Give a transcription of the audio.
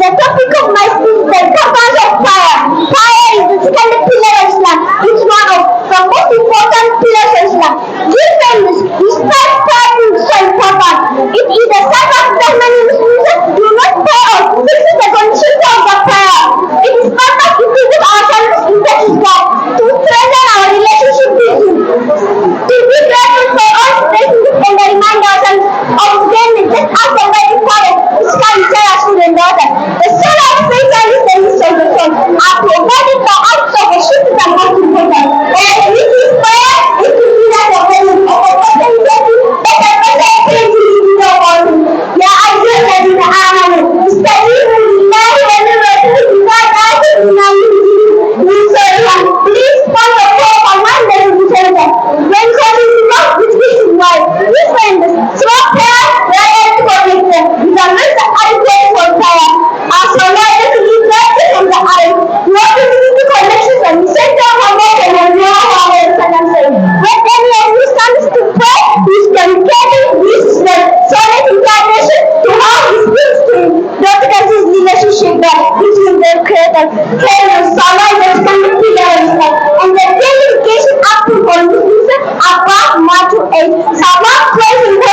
the topic of my speech is the importance of prayer. Prayer is the second pillar of Islam. It's one of the most important pillars of Islam. Dear friends, despite prayer being so important, it is the second that many Muslims do not pray or fix the conditions of the prayer. It is part of increasing our service in the Islam to strengthen our relationship with Him. To be grateful for all blessings and remind ourselves of them just as the very Prophet Islam said as to the daughter. The soul of faith and the service of the soul are provided by acts of worship and most important. And this is prayer, it is that the presence of a person is getting better praise in the world. يا أيها الذين آمنوا استجيبوا لله وللرسول إذا دعاكم لما يحييكم. Please follow the command that is written. When calling to God, this is why. Dear friends, through prayer, we are able to connect them. We are not adequate for prayer. As for now, it is reflected from the eye. We want to begin the connections and we set down our work and we know how we are. When any of you stands to pray, he is communicating this is the solid incarnation to how he speaks to him. Don't get this relationship that between the creator. Prayer is Salah is the second pillar of Islam. And the daily education up to Muslims about Matthew 8. Salah prays in the